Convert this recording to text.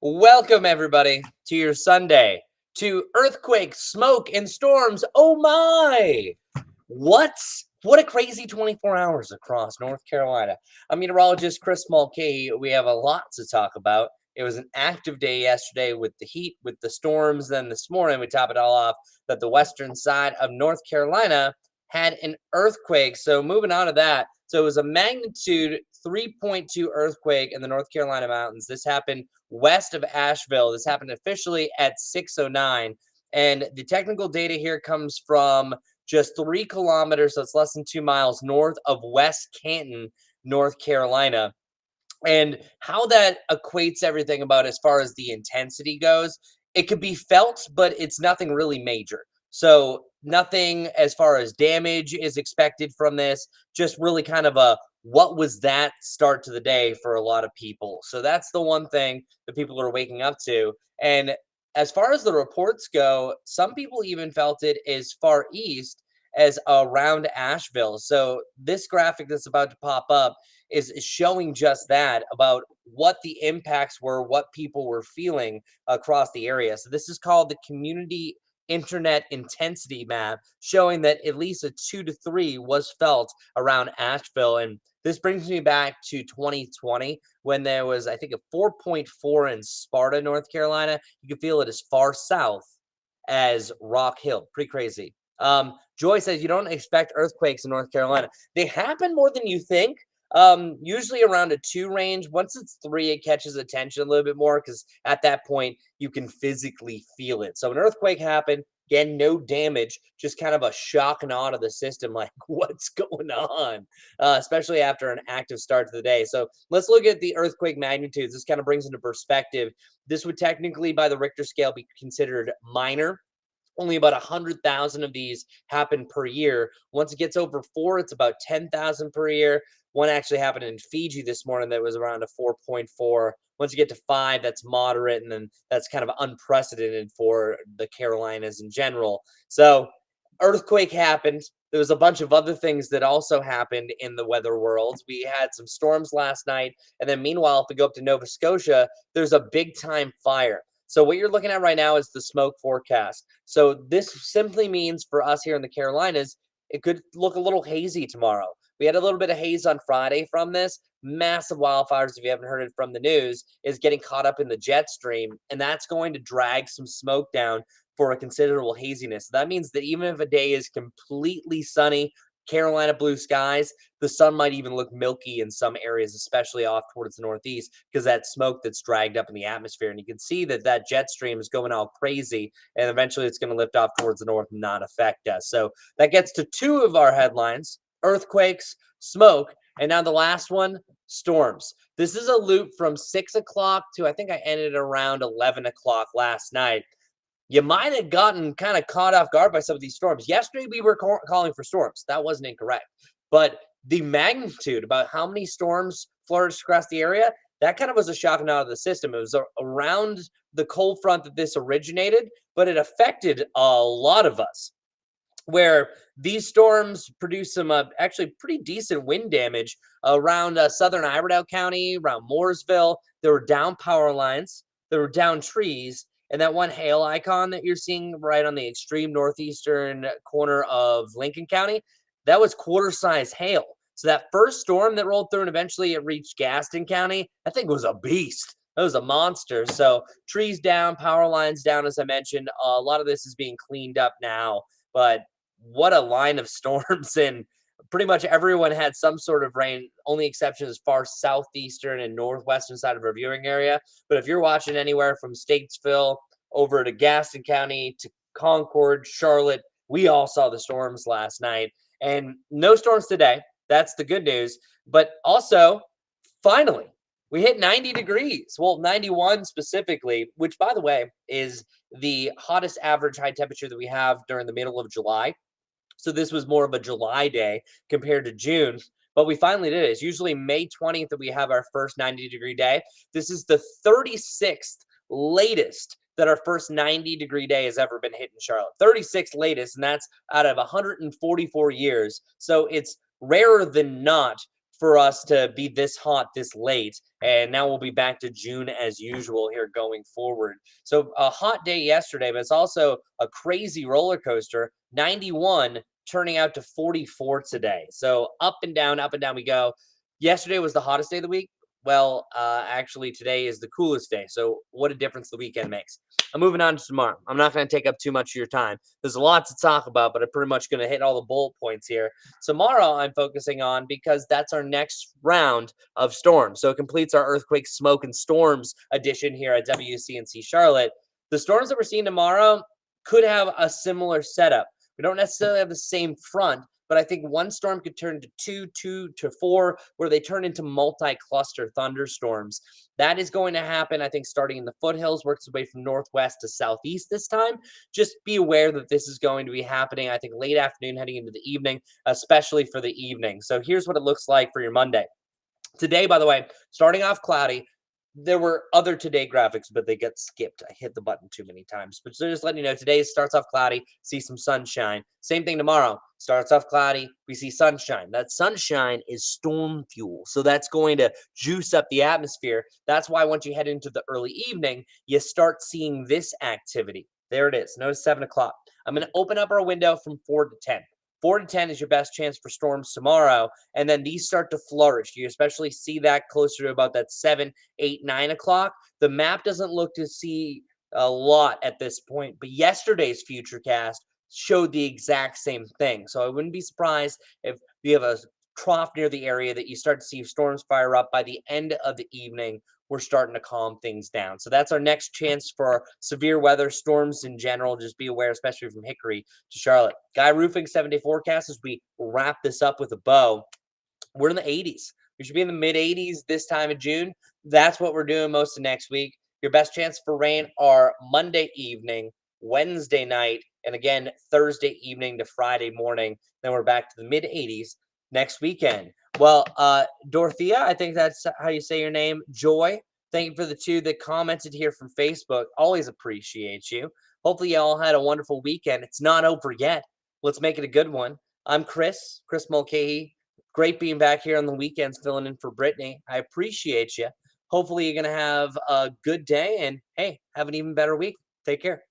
Welcome, everybody, to your Sunday, to earthquake, smoke, and storms. Oh my! What a crazy 24 hours across North Carolina. I'm meteorologist Chris Mulcahy. We have a lot to talk about. It was an active day yesterday with the heat, with the storms. Then this morning, we top it all off that the western side of North Carolina had an earthquake. So moving on to that. So it was a magnitude 3.2 earthquake in the North Carolina mountains. This happened west of Asheville. This happened officially at 6:09. And the technical data here comes from just 3 kilometers, so it's less than 2 miles north of West Canton, North Carolina. And how that equates everything about as far as the intensity goes, it could be felt, but it's nothing really major. So nothing as far as damage is expected from this, just really kind of a what was that start to the day for a lot of people. So that's the one thing that people are waking up to. And as far as the reports go, some people even felt it as far east as around Asheville. So this graphic that's about to pop up is showing just that about what the impacts were, what people were feeling across the area. So this is called the Community Internet Intensity Map, showing that at least a 2 to 3 was felt around Asheville. And this brings me back to 2020 when there was, I think, a 4.4 in Sparta, North Carolina. You can feel it as far south as Rock Hill. Pretty crazy. Joy says you don't expect earthquakes in North Carolina. They happen more than you think. Usually around a 2 range. Once it's 3, it catches attention a little bit more because at that point you can physically feel it. So an earthquake happened. Again, no damage, just kind of a shock and awe to the system, like what's going on, especially after an active start to the day. So let's look at the earthquake magnitudes. This kind of brings into perspective. This would technically, by the Richter scale, be considered minor. Only about 100,000 of these happen per year. Once it gets over 4, it's about 10,000 per year. One actually happened in Fiji this morning that was around a 4.4. Once you get to 5, that's moderate, and then that's kind of unprecedented for the Carolinas in general. So, earthquake happened. There was a bunch of other things that also happened in the weather world. We had some storms last night, and then meanwhile, if we go up to Nova Scotia, there's a big time fire. So what you're looking at right now is the smoke forecast. So this simply means for us here in the Carolinas, it could look a little hazy tomorrow. We had a little bit of haze on Friday from this. Massive wildfires, if you haven't heard it from the news, is getting caught up in the jet stream, and that's going to drag some smoke down for a considerable haziness. That means that even if a day is completely sunny, Carolina blue skies, the sun might even look milky in some areas, especially off towards the northeast, because that smoke that's dragged up in the atmosphere. And you can see that that jet stream is going all crazy, and eventually it's going to lift off towards the north and not affect us. So that gets to 2 of our headlines: earthquakes, smoke, and now the last one, storms. This is a loop from 6 o'clock to, I think I ended around 11 o'clock last night. You might have gotten kind of caught off guard by some of these storms. Yesterday, we were calling for storms. That wasn't incorrect. But the magnitude about how many storms flourished across the area, that kind of was a shock and out of the system. It was around the cold front that this originated, but it affected a lot of us, where these storms produced some actually pretty decent wind damage around southern Iredell County, around Mooresville. There were down power lines, there were down trees, and that one hail icon that you're seeing right on the extreme northeastern corner of Lincoln County, that was quarter-size hail. So that first storm that rolled through and eventually it reached Gaston County, I think was a beast. That was a monster. So trees down, power lines down, as I mentioned. A lot of this is being cleaned up now, but what a line of storms, and pretty much everyone had some sort of rain. Only exception is far southeastern and northwestern side of our viewing area. But if you're watching anywhere from Statesville over to Gaston County to Concord, Charlotte, we all saw the storms last night, and no storms today. That's the good news. But also, finally, we hit 90 degrees. Well, 91 specifically, which, by the way, is the hottest average high temperature that we have during the middle of July. So this was more of a July day compared to June, but we finally did it. It's usually May 20th that we have our first 90-degree day. This is the 36th latest that our first 90-degree day has ever been hit in Charlotte. 36th latest, and that's out of 144 years. So it's rarer than not for us to be this hot this late. And now we'll be back to June as usual here going forward. So a hot day yesterday, but it's also a crazy roller coaster. 91 turning out to 44 today. So up and down we go. Yesterday was the hottest day of the week. Well, actually, today is the coolest day. So, what a difference the weekend makes. I'm moving on to tomorrow. I'm not going to take up too much of your time. There's a lot to talk about, but I'm pretty much going to hit all the bullet points here. Tomorrow, I'm focusing on because that's our next round of storms. So, it completes our earthquake, smoke, and storms edition here at WCNC Charlotte. The storms that we're seeing tomorrow could have a similar setup. We don't necessarily have the same front, but I think one storm could turn to two to four, where they turn into multi-cluster thunderstorms. That is going to happen, I think, starting in the foothills, works its way from northwest to southeast this time. Just be aware that this is going to be happening, I think, late afternoon, heading into the evening, especially for the evening. So here's what it looks like for your Monday. Today, by the way, starting off cloudy. There were other today graphics, but they got skipped. I hit the button too many times. But so just letting you know, today starts off cloudy, see some sunshine. Same thing tomorrow. Starts off cloudy, we see sunshine. That sunshine is storm fuel. So that's going to juice up the atmosphere. That's why once you head into the early evening, you start seeing this activity. There it is. Notice 7 o'clock. I'm going to open up our window from 4 to 10. 4 to 10 is your best chance for storms tomorrow, and then these start to flourish. You especially see that closer to about that 7, 8, 9 o'clock. The map doesn't look to see a lot at this point, but yesterday's Futurecast showed the exact same thing. So I wouldn't be surprised if you have a trough near the area that you start to see storms fire up by the end of the evening. We're starting to calm things down. So that's our next chance for severe weather, storms in general. Just be aware, especially from Hickory to Charlotte. Guy Roofing 7-day forecast as we wrap this up with a bow. We're in the 80s. We should be in the mid 80s this time of June. That's what we're doing most of next week. Your best chance for rain are Monday evening, Wednesday night, and again, Thursday evening to Friday morning. Then we're back to the mid 80s next weekend. Well, Dorothea, I think that's how you say your name. Joy, thank you for the two that commented here from Facebook. Always appreciate you. Hopefully, you all had a wonderful weekend. It's not over yet. Let's make it a good one. I'm Chris Mulcahy. Great being back here on the weekends filling in for Brittany. I appreciate you. Hopefully, you're going to have a good day and, hey, have an even better week. Take care.